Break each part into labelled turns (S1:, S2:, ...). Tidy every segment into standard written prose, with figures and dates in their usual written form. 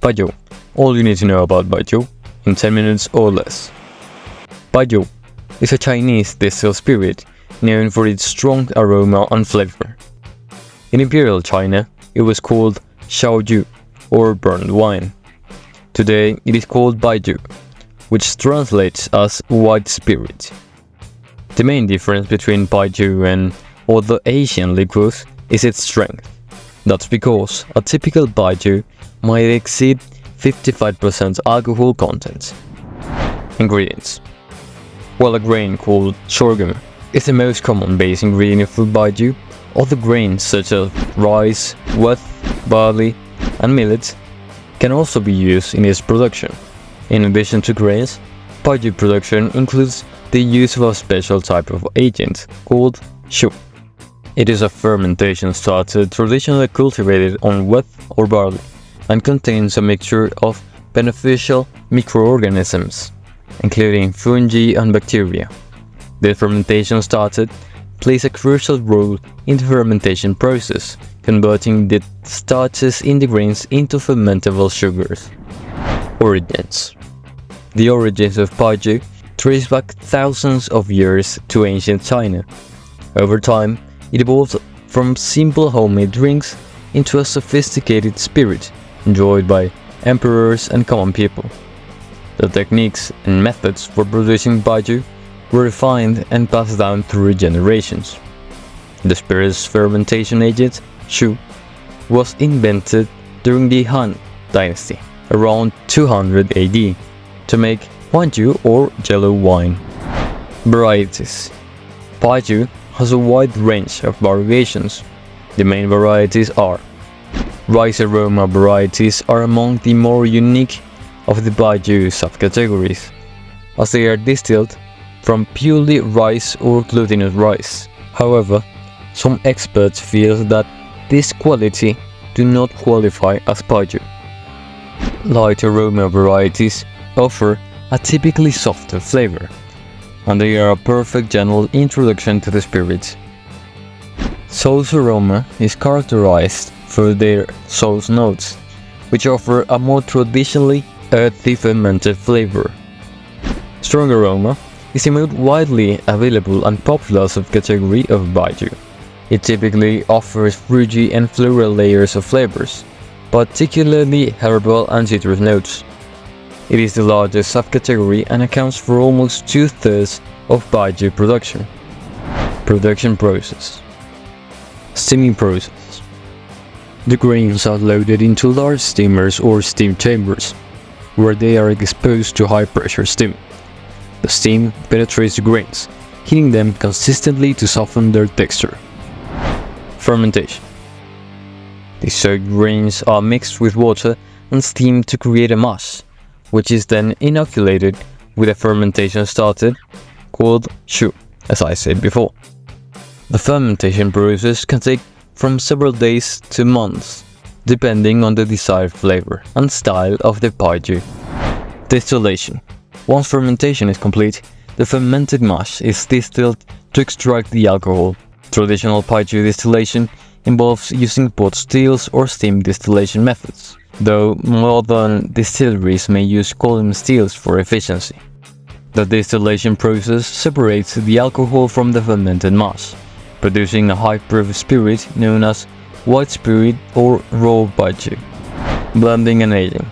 S1: Baijiu. All you need to know about Baijiu in 10 minutes or less. Baijiu is a Chinese distilled spirit known for its strong aroma and flavor. In Imperial China, it was called Shaoju or burnt wine. Today, it is called Baijiu, which translates as white spirit. The main difference between Baijiu and other Asian liqueurs is its strength. That's because a typical Baijiu might exceed 55% alcohol content. Ingredients. While a grain called sorghum is the most common base ingredient for Baijiu, other grains such as rice, wheat, barley, and millet can also be used in its production. In addition to grains, Baijiu production includes the use of a special type of agent called shu. It is a fermentation starter traditionally cultivated on wheat or barley and contains a mixture of beneficial microorganisms, including fungi and bacteria. The fermentation starter plays a crucial role in the fermentation process, converting the starches in the grains into fermentable sugars. Origins. The origins of Baijiu trace back thousands of years to ancient China. Over time, it evolved from simple homemade drinks into a sophisticated spirit enjoyed by emperors and common people. The techniques and methods for producing Baijiu were refined and passed down through generations. The spirit's fermentation agent, shu, was invented during the Han Dynasty, around 200 AD, to make Baijiu or yellow wine. Varieties. Baijiu has a wide range of variations. The main varieties are: rice aroma varieties are among the more unique of the Baijiu subcategories, as they are distilled from purely rice or glutinous rice. However, some experts feel that this quality do not qualify as Baijiu. Light aroma varieties offer a typically softer flavor, and they are a perfect general introduction to the spirit. Sauce aroma is characterized for their sauce notes, which offer a more traditionally earthy fermented flavor. Strong aroma is the most widely available and popular subcategory of Baijiu. It typically offers fruity and floral layers of flavors, particularly herbal and citrus notes. It is the largest subcategory and accounts for almost 2/3 of Baijiu production. Production process. Steaming process. The grains are loaded into large steamers or steam chambers, where they are exposed to high-pressure steam. The steam penetrates the grains, heating them consistently to soften their texture. Fermentation. The soaked grains are mixed with water and steamed to create a mash, which is then inoculated with a fermentation starter called shu, as I said before. The fermentation process can take from several days to months, depending on the desired flavor and style of the Baijiu. Distillation. Once fermentation is complete, the fermented mash is distilled to extract the alcohol. Traditional Baijiu distillation involves using pot stills or steam distillation methods, though modern distilleries may use column stills for efficiency. The distillation process separates the alcohol from the fermented mash, producing a high-proof spirit known as white spirit or raw Baijiu. Blending and aging.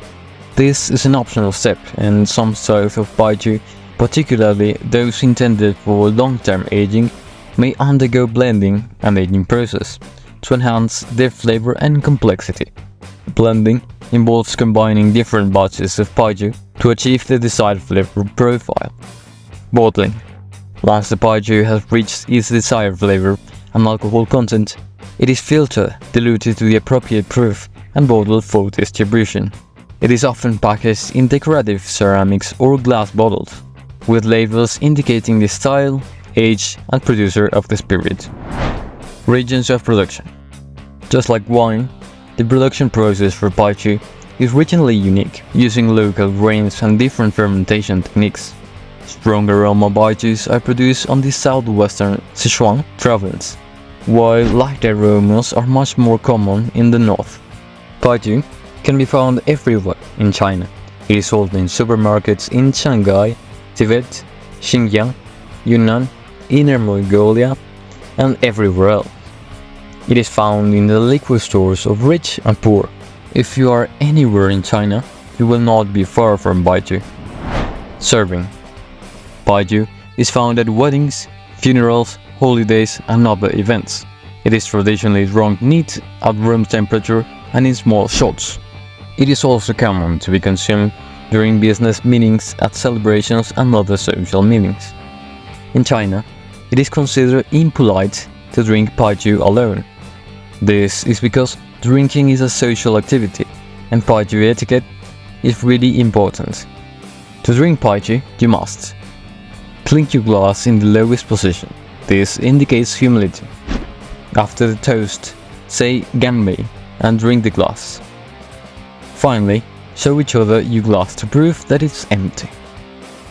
S1: This is an optional step, and some styles of Baijiu, particularly those intended for long-term aging, may undergo blending and aging process to enhance their flavor and complexity. Blending involves combining different batches of Baijiu to achieve the desired flavor profile. Bottling. Once the Baijiu has reached its desired flavor and alcohol content, it is filtered, diluted to the appropriate proof, and bottled for distribution. It is often packaged in decorative ceramics or glass bottles, with labels indicating the style, age, and producer of the spirit. Regions of production. Just like wine, the production process for Baijiu is regionally unique, using local grains and different fermentation techniques. Stronger aroma Baijius are produced on the southwestern Sichuan province, while lighter aromas are much more common in the north. Baijiu can be found everywhere in China. It is sold in supermarkets in Shanghai, Tibet, Xinjiang, Yunnan, Inner Mongolia, and everywhere else. It is found in the liquor stores of rich and poor. If you are anywhere in China, you will not be far from Baijiu. Serving. Baijiu is found at weddings, funerals, holidays, and other events. It is traditionally drunk neat at room temperature and in small shots. It is also common to be consumed during business meetings, at celebrations, and other social meetings. In China, it is considered impolite to drink baijiu alone. This is because drinking is a social activity, and baijiu etiquette is really important. To drink baijiu, you must clink your glass in the lowest position. This indicates humility. After the toast, say ganmei and drink the glass. Finally, show each other your glass to prove that it's empty.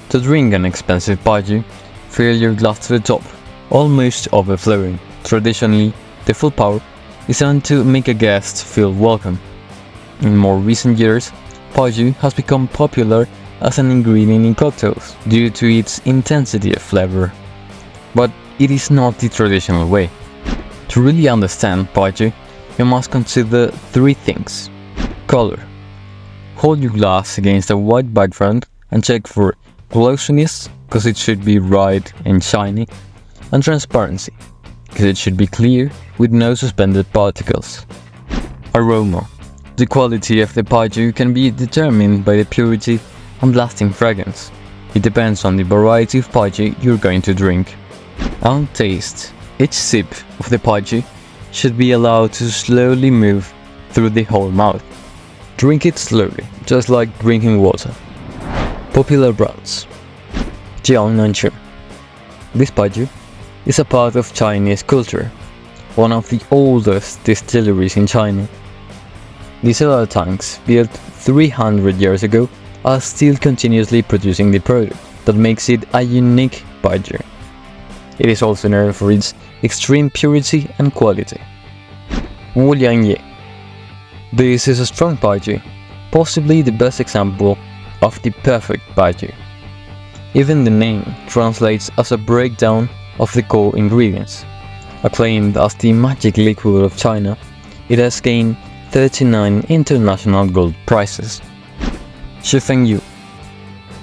S1: To drink an expensive baijiu, fill your glass to the top, almost overflowing. Traditionally, the full pour is done to make a guest feel welcome. In more recent years, baijiu has become popular as an ingredient in cocktails due to its intensity of flavor. But it is not the traditional way. To really understand baijiu, you must consider three things. Color. Hold your glass against a white background and check for glossiness, because it should be bright and shiny, and transparency, because it should be clear with no suspended particles. Aroma. The quality of the baijiu can be determined by the purity and lasting fragrance. It depends on the variety of baijiu you're going to drink. And taste. Each sip of the baijiu should be allowed to slowly move through the whole mouth. Drink it slowly, just like drinking water. Popular brands. Jiangnan. This baijiu is a part of Chinese culture, one of the oldest distilleries in China. The cellar tanks, built 300 years ago, are still continuously producing the product that makes it a unique baijiu. It is also known for its extreme purity and quality. Wuliangye. This is a strong baijiu, possibly the best example of the perfect baijiu. Even the name translates as a breakdown of the core ingredients. Acclaimed as the magic liquor of China, it has gained 39 international gold prizes. Shifengyu.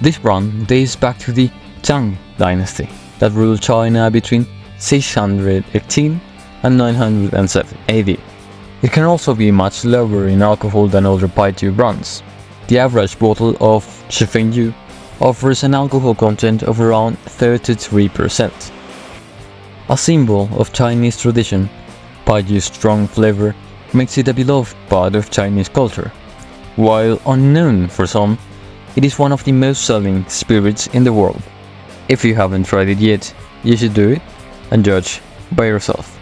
S1: This brand dates back to the Tang dynasty that ruled China between 618 and 907 AD. It can also be much lower in alcohol than other baijiu brands. The average bottle of Shifengyu offers an alcohol content of around 33%. A symbol of Chinese tradition, baijiu's strong flavor makes it a beloved part of Chinese culture. While unknown for some, it is one of the most selling spirits in the world. If you haven't tried it yet, you should do it and judge by yourself.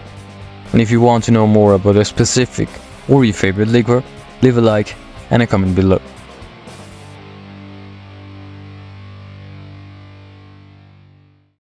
S1: And if you want to know more about a specific or your favorite liquor, leave a like and a comment below.